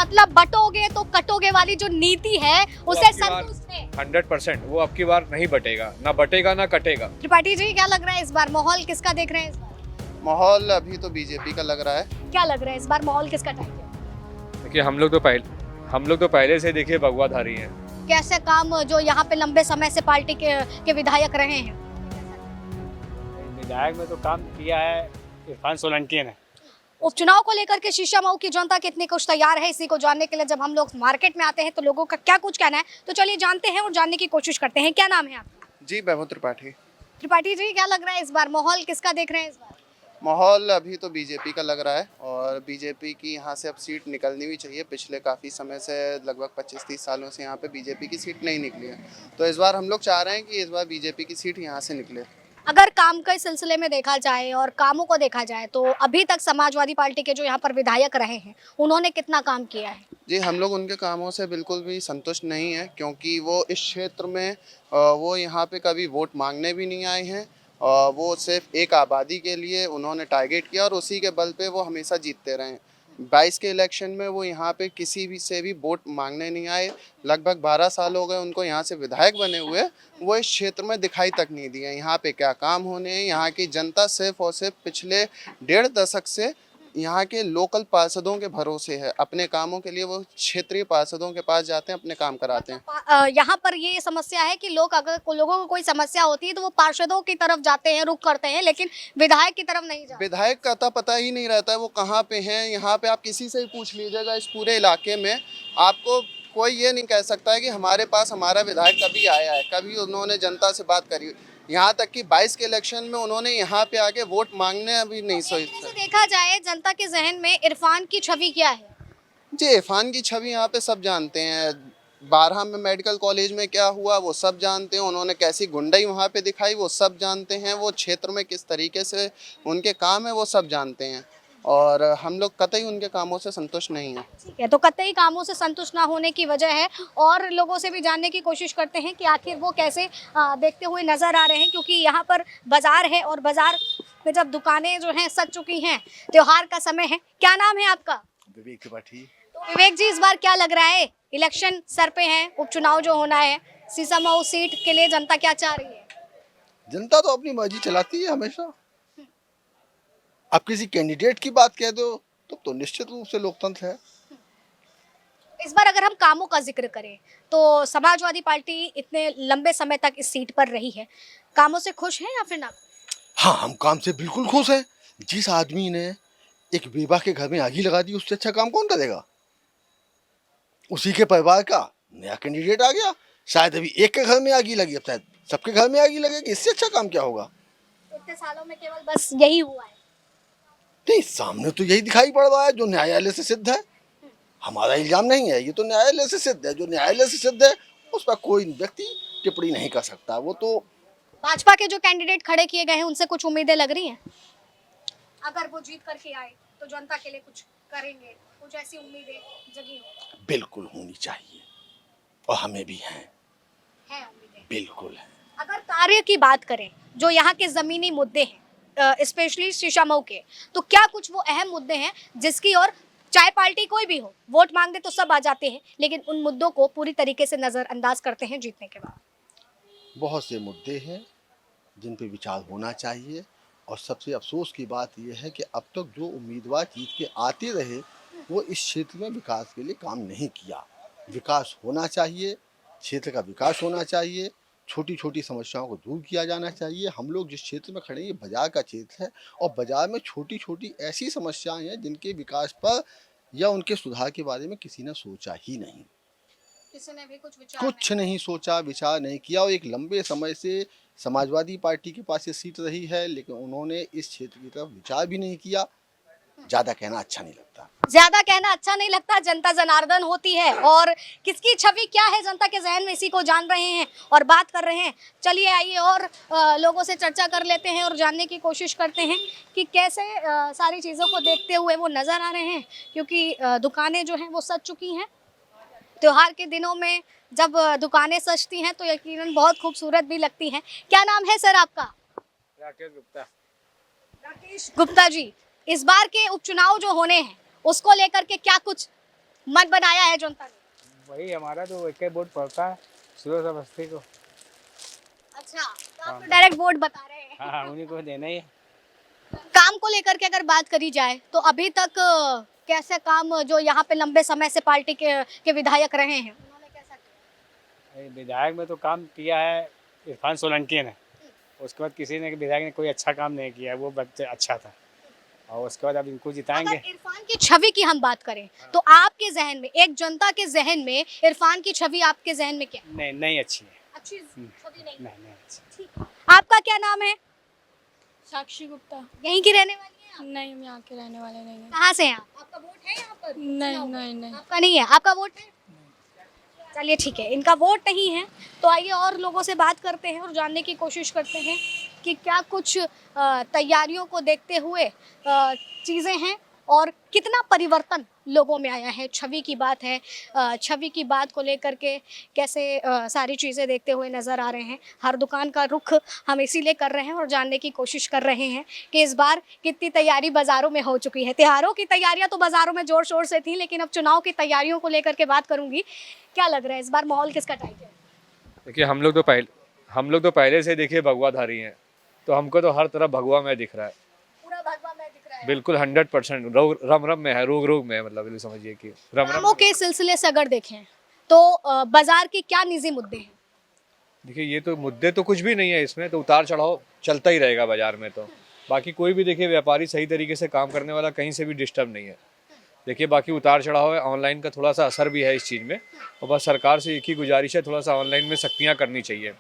मतलब बटोगे तो कटोगे वाली जो नीति है उसे संतुष्ट है? 100% वो अब की बार नहीं बटेगा, ना बटेगा ना कटेगा। त्रिपाठी जी, क्या लग रहा है इस बार माहौल किसका देख रहे हैं इस बार? माहौल अभी तो बीजेपी का लग रहा है। क्या लग रहा है इस बार माहौल किसका टाइट है? देखिए हम लोग तो पहले से देखिए भगवाधारी हैं। कैसे काम जो यहाँ पे लंबे समय से पार्टी के विधायक रहे हैं? विधायक में तो काम किया है इरफान सोलंकी ने। उपचुनाव को लेकर के शीशामऊ की जनता कितनी कुछ तैयार है, इसी को जानने के लिए जब हम लोग मार्केट में आते हैं तो लोगों का क्या कुछ कहना है, तो चलिए जानते हैं और जानने की कोशिश करते हैं। क्या नाम है आपका? जी, वैभव त्रिपाठी। त्रिपाठी जी, क्या लग रहा है इस बार माहौल किसका देख रहे हैं इस बार? माहौल अभी तो बीजेपी का लग रहा है और बीजेपी की यहाँ से अब सीट निकलनी भी चाहिए। पिछले काफ़ी समय से लगभग 25-30 सालों से यहाँ पे बीजेपी की सीट नहीं निकली है, तो इस बार हम लोग चाह रहे हैं कि इस बार बीजेपी की सीट यहाँ से निकले। अगर काम के सिलसिले में देखा जाए और कामों को देखा जाए तो अभी तक समाजवादी पार्टी के जो यहाँ पर विधायक रहे हैं उन्होंने कितना काम किया है? जी, हम लोग उनके कामों से बिल्कुल भी संतुष्ट नहीं है, क्योंकि वो इस क्षेत्र में वो यहाँ पे कभी वोट मांगने भी नहीं आए हैं। वो सिर्फ एक आबादी के लिए उन्होंने टारगेट किया और उसी के बल पे वो हमेशा जीतते रहे। 22 के इलेक्शन में वो यहाँ पे किसी भी से भी वोट मांगने नहीं आए। लगभग 12 साल हो गए उनको यहाँ से विधायक बने हुए, वो इस क्षेत्र में दिखाई तक नहीं दिए। यहाँ पे क्या काम होने हैं, यहाँ की जनता सिर्फ और सिर्फ पिछले 1.5 दशक से यहाँ के लोकल पार्षदों के भरोसे है। अपने कामों के लिए वो क्षेत्रीय पार्षदों के पास जाते हैं, अपने काम कराते हैं। यहाँ पर ये समस्या है कि लोगों को कोई समस्या होती है तो वो पार्षदों की तरफ जाते हैं, रुख करते हैं, लेकिन विधायक की तरफ नहीं जाते। विधायक का तो पता ही नहीं रहता है वो कहाँ पे हैं। यहाँ पे आप किसी से भी पूछ लीजिएगा, इस पूरे इलाके में आपको कोई ये नहीं कह सकता है कि हमारे पास हमारा विधायक कभी आया है, कभी उन्होंने जनता से बात करी। यहाँ तक कि 22 के इलेक्शन में उन्होंने यहाँ पे आके वोट मांगने अभी नहीं सोचा। देखा जाए जनता के जहन में इरफान की छवि क्या है? जी, इरफान की छवि यहाँ पे सब जानते हैं। 12 में मेडिकल कॉलेज में क्या हुआ वो सब जानते हैं। उन्होंने कैसी गुंडाई वहाँ पे दिखाई वो सब जानते हैं। वो क्षेत्र में किस तरीके से उनके काम है वो सब जानते हैं, और हम लोग कतई उनके कामों से संतुष्ट नहीं हैं। ठीक है, तो कतई कामों से संतुष्ट ना होने की वजह है और लोगों से भी जानने की कोशिश करते हैं कि आखिर वो कैसे देखते हुए नजर आ रहे हैं, क्योंकि यहाँ पर बाजार है और बाजार में जब दुकानें जो हैं सज चुकी हैं, त्योहार का समय है। क्या नाम है आपका? विवेक त्रिपाठी। तो विवेक जी, इस बार क्या लग रहा है, इलेक्शन सर पे है, उपचुनाव जो होना है, शीशामऊ सीट के लिए जनता क्या चाह रही है? जनता तो अपनी मर्जी चलाती है हमेशा। अब किसी कैंडिडेट की बात कह दो तो निश्चित रूप से लोकतंत्र है। इस बार अगर हम कामों का जिक्र करें तो समाजवादी पार्टी इतने लंबे समय तक इस सीट पर रही है, कामों से खुश हैं या फिर ना? हाँ, हम काम से बिल्कुल खुश हैं। जिस आदमी ने एक बेवा के घर में आग ही लगा दी, उससे अच्छा काम कौन करेगा? उसी के परिवार का नया कैंडिडेट आ गया, शायद अभी एक के घर में आग ही लगी, अब शायद सबके घर में आग ही लगेगी। इससे अच्छा काम क्या होगा? इतने सालों में केवल बस यही हुआ है? नहीं, सामने तो यही दिखाई पड़ रहा है जो न्यायालय से सिद्ध है। हमारा इल्जाम नहीं है, ये तो न्यायालय से सिद्ध है। जो न्यायालय से सिद्ध है उस पर कोई व्यक्ति टिप्पणी नहीं कर सकता। वो तो भाजपा के जो कैंडिडेट खड़े किए गए हैं उनसे कुछ उम्मीदें लग रही हैं? अगर वो जीत करके आए तो जनता के लिए कुछ करेंगे, कुछ ऐसी उम्मीदें जगी हो? बिल्कुल होनी चाहिए और हमें भी हैं उम्मीदें बिल्कुल है। अगर कार्य की बात करें, जो यहाँ के जमीनी मुद्दे हैं, स्पेशली शीशामऊ के, तो क्या कुछ वो अहम मुद्दे हैं जिसकी और चाहे पार्टी कोई भी हो, वोट मांगते तो सब आ जाते हैं, लेकिन उन मुद्दों को पूरी तरीके से नजरअंदाज करते हैं जीतने के बाद? बहुत से मुद्दे हैं जिन पे विचार होना चाहिए, और सबसे अफसोस की बात यह है कि अब तक जो उम्मीदवार जीत के आते रहे वो इस क्षेत्र में विकास के लिए काम नहीं किया। विकास होना चाहिए, क्षेत्र का विकास होना चाहिए, छोटी छोटी समस्याओं को दूर किया जाना चाहिए। हम लोग जिस क्षेत्र में खड़े हैं ये बाजार का क्षेत्र है, और बाजार में छोटी छोटी ऐसी समस्याएं हैं जिनके विकास पर या उनके सुधार के बारे में किसी ने सोचा ही नहीं। किसी ने भी कुछ नहीं सोचा, विचार नहीं किया। और एक लंबे समय से समाजवादी पार्टी के पास ये सीट रही है, लेकिन उन्होंने इस क्षेत्र की तरफ विचार भी नहीं किया। ज्यादा कहना अच्छा नहीं लगता। ज्यादा कहना अच्छा नहीं लगता, जनता जनार्दन होती है और किसकी छवि क्या है जनता के जहन में, इसी को जान रहे हैं और बात कर रहे हैं। चलिए आइए और लोगों से चर्चा कर लेते हैं और जानने की कोशिश करते हैं कि कैसे सारी चीज़ों को देखते हुए वो नज़र आ रहे हैं, क्योंकि दुकानें जो हैं वो सज चुकी हैं। त्योहार के दिनों में जब दुकानें सजती हैं तो यकीनन बहुत खूबसूरत भी लगती हैं। क्या नाम है सर आपका? राकेश गुप्ता। राकेश गुप्ता जी, इस बार के उपचुनाव जो होने हैं उसको लेकर के क्या कुछ मन बनाया है जनता ने? वही हमारा तो एक ही वोट पड़ता है सुबह से बस्ती को। अच्छा, तो आप तो डायरेक्ट वोट बता रहे हैं। हाँ उन्हीं को देना ही है। काम को लेकर के अगर बात करी जाए तो अभी तक कैसे काम जो यहाँ पे लंबे समय से पार्टी के विधायक रहे हैं उन्होंने कैसा किया? विधायक में तो काम किया है इरफान सोलंकी ने, उसके बाद किसी ने विधायक ने कोई अच्छा काम नहीं किया, वो बच्चे अच्छा था, और उसके बाद अब इनको जिताएंगे। अगर इरफान की छवि की हम बात करें तो आपके जहन में, एक जनता के जहन में इरफान की छवि आपके जहन में क्या है? नहीं नहीं अच्छी है। अच्छी छवि नहीं। नहीं अच्छी। ठीक। आपका क्या नाम है? साक्षी गुप्ता। यहीं की रहने वाली हैं आप? नहीं, हम यहाँ के रहने वाले नहीं हैं। कहाँ से हैं आप? आपका वोट है यहाँ पर? नहीं नहीं नहीं। आपका नहीं है? आपका वोट है? चलिए ठीक है, इनका वोट नहीं है तो आइए और लोगों से बात करते हैं और जानने की कोशिश करते हैं कि क्या कुछ तैयारियों को देखते हुए चीज़ें हैं और कितना परिवर्तन लोगों में आया है। छवि की बात है, छवि की बात को लेकर के कैसे सारी चीज़ें देखते हुए नज़र आ रहे हैं। हर दुकान का रुख हम इसीलिए कर रहे हैं और जानने की कोशिश कर रहे हैं कि इस बार कितनी तैयारी बाज़ारों में हो चुकी है। त्योहारों की तैयारियां तो बाज़ारों में ज़ोर शोर से थी, लेकिन अब चुनाव की तैयारियों को लेकर के बात करूँगी। क्या लग रहा है इस बार माहौल किसका टाइट है? देखिए हम लोग तो पहले से देखिए भगवाधारी हैं, तो हमको तो हर तरफ भगवा में दिख रहा है। पूरा भगवा में दिख रहा है। बिल्कुल 100% रम रम में है, रोग में है, मतलब बिल्कुल समझिए कि रम रम। कामों के सिलसिले से अगर देखें तो बाजार के क्या निजी मुद्दे हैं? देखिए ये तो मुद्दे तो कुछ भी नहीं है, इसमें तो उतार चढ़ाव चलता ही रहेगा बाजार में। तो बाकी कोई भी देखिए व्यापारी सही तरीके से काम करने वाला कहीं से भी डिस्टर्ब नहीं है। देखिए बाकी उतार चढ़ाव है, ऑनलाइन का थोड़ा सा असर भी है इस चीज़ में, और बस सरकार से एक ही गुजारिश है, थोड़ा सा ऑनलाइन में सख्तियाँ करनी चाहिए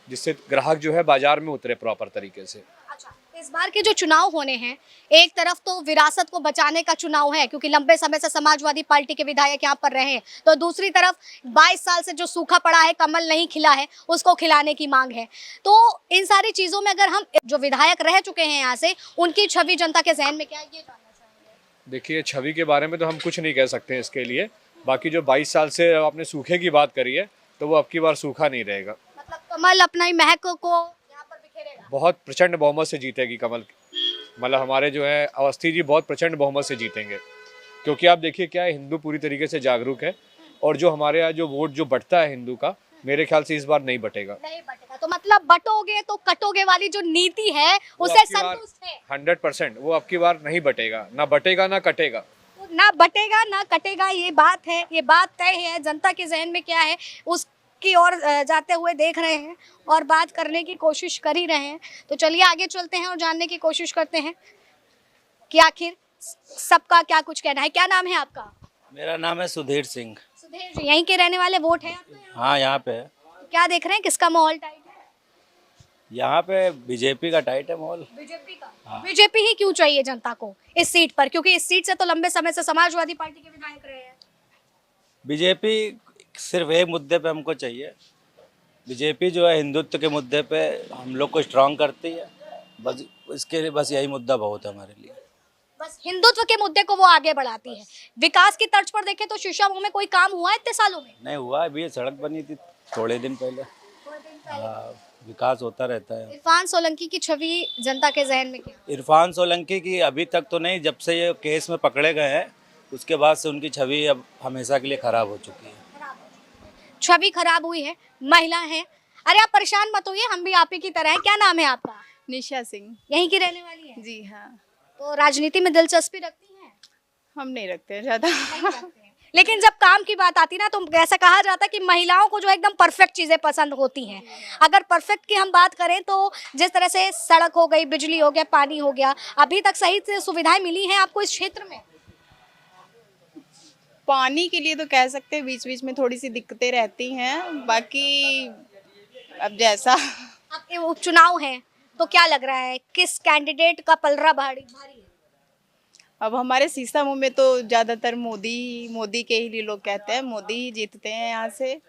जिससे ग्राहक जो है बाजार में उतरे प्रॉपर तरीके से। अच्छा, इस बार के जो चुनाव होने हैं, एक तरफ तो विरासत को बचाने का चुनाव है क्योंकि लंबे समय से समाजवादी पार्टी के विधायक यहाँ पर रहे हैं, तो दूसरी तरफ 22 साल से जो सूखा पड़ा है, कमल नहीं खिला है, उसको खिलाने की मांग है। तो इन सारी चीजों में अगर हम जो विधायक रह चुके हैं यहाँ से, उनकी छवि जनता के जहन में क्या है, ये जानना चाहेंगे। देखिए छवि के बारे में तो हम कुछ नहीं कह सकते हैं इसके लिए। बाकी जो 22 साल से आपने सूखे की बात करी है, तो वो अब की बार सूखा नहीं रहेगा। मतलब कमल अपना ही महक को यहाँ पर बिखेरेगा। बहुत प्रचंड बहुमत से जीतेगी कमल, मतलब हमारे जो है अवस्थी जी बहुत प्रचंड बहुमत से जीतेंगे, क्योंकि आप देखिए क्या है, हिंदू पूरी तरीके से जागरूक है, और जो हमारे यहाँ जो वोट जो बटता है हिंदू का, मेरे ख्याल से इस बार नहीं बटेगा। नहीं बटेगा, तो मतलब बटोगे तो कटोगे वाली जो नीति है उसे संतुष्ट है। 100% वो अब की बार नहीं बटेगा, ना बटेगा ना कटेगा। तो ना बटेगा ना कटेगा, ये बात है, ये बात तय है। जनता के जहन में क्या है उसकी ओर जाते हुए देख रहे हैं और बात करने की कोशिश कर ही रहे हैं। तो चलिए आगे चलते हैं और जानने की कोशिश करते हैं कि आखिर सबका क्या कुछ कहना है। क्या नाम है आपका? मेरा नाम है सुधीर सिंह। सुधीर जी, यहीं के रहने वाले, वोट है आपके यहाँ? हाँ यहाँ पे है। तो क्या देख रहे हैं, किसका माहौल टाइट है? यहाँ पे बीजेपी का टाइट है माहौल। बीजेपी का। बीजेपी ही क्यों चाहिए जनता को इस सीट पर, क्योंकि इस सीट से तो लंबे समय से समाजवादी पार्टी के विधायक रहे हैं। बीजेपी सिर्फ एक मुद्दे पे हमको चाहिए। बीजेपी जो है हिंदुत्व के मुद्दे पे हम लोग को स्ट्रांग करती है, बस इसके लिए बस यही मुद्दा बहुत है हमारे लिए। बस हिंदुत्व के मुद्दे को वो आगे बढ़ाती है। विकास की तर्ज पर देखें तो शीशामऊ में कोई काम हुआ है इतने सालों में? नहीं हुआ, अभी ये सड़क बनी थी थोड़े दिन पहले। हाँ, विकास होता रहता है। इरफान सोलंकी की छवि जनता के जहन में क्या? इरफान सोलंकी की अभी तक तो नहीं, जब से ये केस में पकड़े गए हैं उसके बाद से उनकी छवि अब हमेशा के लिए खराब हो चुकी है। छवि खराब हुई है, महिला है। अरे आप परेशान मत होइए, हम भी आप ही की तरह हैं। क्या नाम है आपका? निशा सिंह। यहीं की रहने वाली है? जी हाँ। तो राजनीति में दिलचस्पी रखती हैं? हम नहीं रखते हैं ज़्यादा। नहीं रखते हैं। लेकिन जब काम की बात आती ना, तो ऐसा कहा जाता है कि महिलाओं को जो है एकदम परफेक्ट चीजें पसंद होती हैं। अगर परफेक्ट की हम बात करें तो जिस तरह से सड़क हो गई, बिजली हो गया, पानी हो गया, अभी तक सही से सुविधाएं मिली हैं आपको इस क्षेत्र में? पानी के लिए तो कह सकते हैं बीच बीच में थोड़ी सी दिक्कतें रहती हैं, बाकी अब जैसा। अब ये उपचुनाव है तो क्या लग रहा है, किस कैंडिडेट का पलड़ा भारी है? अब हमारे सीसामऊ में तो ज़्यादातर मोदी के ही लिए लोग कहते हैं, मोदी ही जीतते हैं यहाँ से।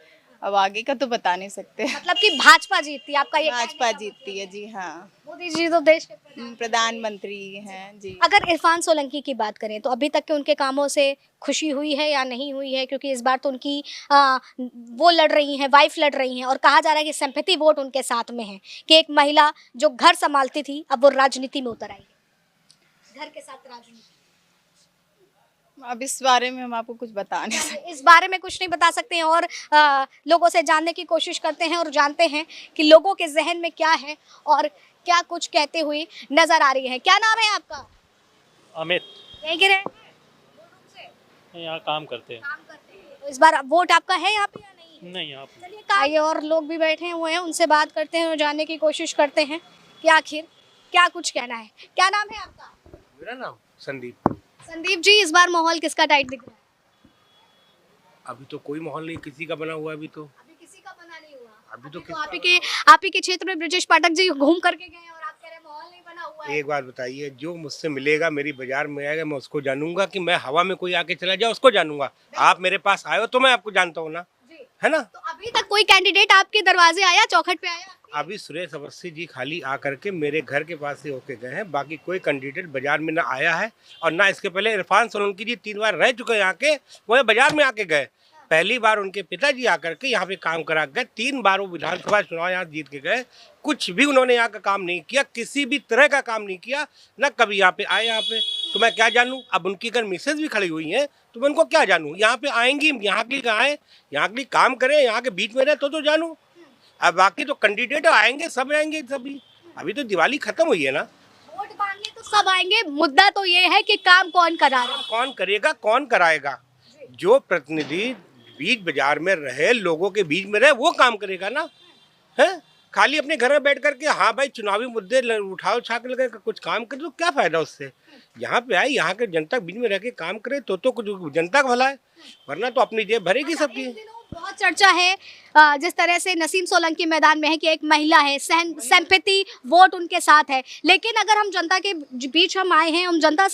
अब आगे का तो बता नहीं सकते। मतलब कि भाजपा जीतती है आपका ये? भाजपा जीतती है जी हाँ। मोदी जी तो देश के प्रधानमंत्री हैं जी। अगर इरफान सोलंकी की बात करें तो अभी तक के उनके कामों से खुशी हुई है या नहीं हुई है? क्योंकि इस बार तो उनकी वो लड़ रही हैं, वाइफ लड़ रही हैं, और कहा जा रहा है कि सिंपैथी वोट उनके साथ में है कि एक महिला जो घर संभालती थी अब वो राजनीति में उतर आई है, घर के साथ राजनीति। अब इस बारे में हम आपको कुछ बता नहीं सकते। इस बारे में कुछ नहीं बता सकते हैं और लोगों से जानने की कोशिश करते हैं और जानते हैं कि लोगों के जहन में क्या है और क्या कुछ कहते हुए नजर आ रही है। क्या नाम है आपका? अमित, यहीं के रहते हैं? यहाँ काम करते हैं। काम करते हैं। तो इस बार वोट आपका है यहाँ पे या नहीं? नहीं, यहाँ पे चलिए आइए और लोग भी बैठे हुए हैं, उनसे बात करते हैं और जानने की कोशिश करते हैं कि आखिर क्या कुछ कहना है। क्या नाम है आपका? मेरा नाम संदीप। संदीप जी, इस बार माहौल किसका टाइट दिख रहा है? अभी तो कोई माहौल नहीं किसी का बना हुआ। अभी तो अभी किसी का बना नहीं हुआ। अभी तो आप ही के क्षेत्र में ब्रजेश पाठक जी घूम करके गए और आप कह रहे हैं माहौल नहीं बना हुआ है। एक बात बताइए, जो मुझसे मिलेगा मेरी बाजार में आएगा मैं उसको जानूंगा, कि मैं हवा में कोई आके चला जाए उसको जानूंगा। आप मेरे पास आए हो तो मैं आपको जानता हूँ ना, जी। है ना। तो अभी तक कोई कैंडिडेट आपके दरवाजे आया, चौखट पे आया? अभी सुरेश अवस्थी जी खाली आकर के मेरे घर के पास से होके गए हैं, बाकी कोई कैंडिडेट बाजार में ना आया है। और ना इसके पहले इरफान सोलंकी जी 3 बार रह चुके हैं यहाँ के, वो बाजार में आके गए। पहली बार उनके पिताजी आकर के यहाँ पे काम करा गए, 3 बार वो विधानसभा चुनाव यहाँ जीत के गए। कुछ भी उन्होंने यहाँ का काम नहीं किया, किसी भी तरह का काम नहीं किया, ना कभी यहाँ पे आए। यहाँ पे तो मैं क्या जानूँ। अब उनकी अगर मिसेज भी खड़ी हुई हैं तो मैं उनको क्या जानूँ। यहाँ पे आएंगी, यहाँ के लिए आए, यहाँ के लिए काम करें, यहाँ के बीच में रहे तो जानूँ। अब बाकी तो कैंडिडेट आएंगे, सब आएंगे सभी। अभी तो दिवाली खत्म हुई है ना। वोट मांगने तो सब आएंगे, मुद्दा तो ये है कि काम कौन करा रहा है। कौन करेगा, कौन कराएगा। जो प्रतिनिधि बीच बाजार में रहे, लोगों के बीच में रहे, वो काम करेगा ना। है खाली अपने घर में बैठ करके हाँ भाई चुनावी मुद्दे उठाओ छा के लगे कुछ काम करे तो क्या फायदा उससे। यहाँ पे आए, यहाँ के जनता के बीच में रह के काम करे तो कुछ जनता का भला है, वरना तो अपनी जेब भरेगी सबकी। बहुत चर्चा है जिस तरह से नसीम सोलंकी मैदान में है कि एक महिला है, सिंपैथी वोट उनके साथ है, लेकिन अगर हम जनता के बीच हम आए हैं, हम जनता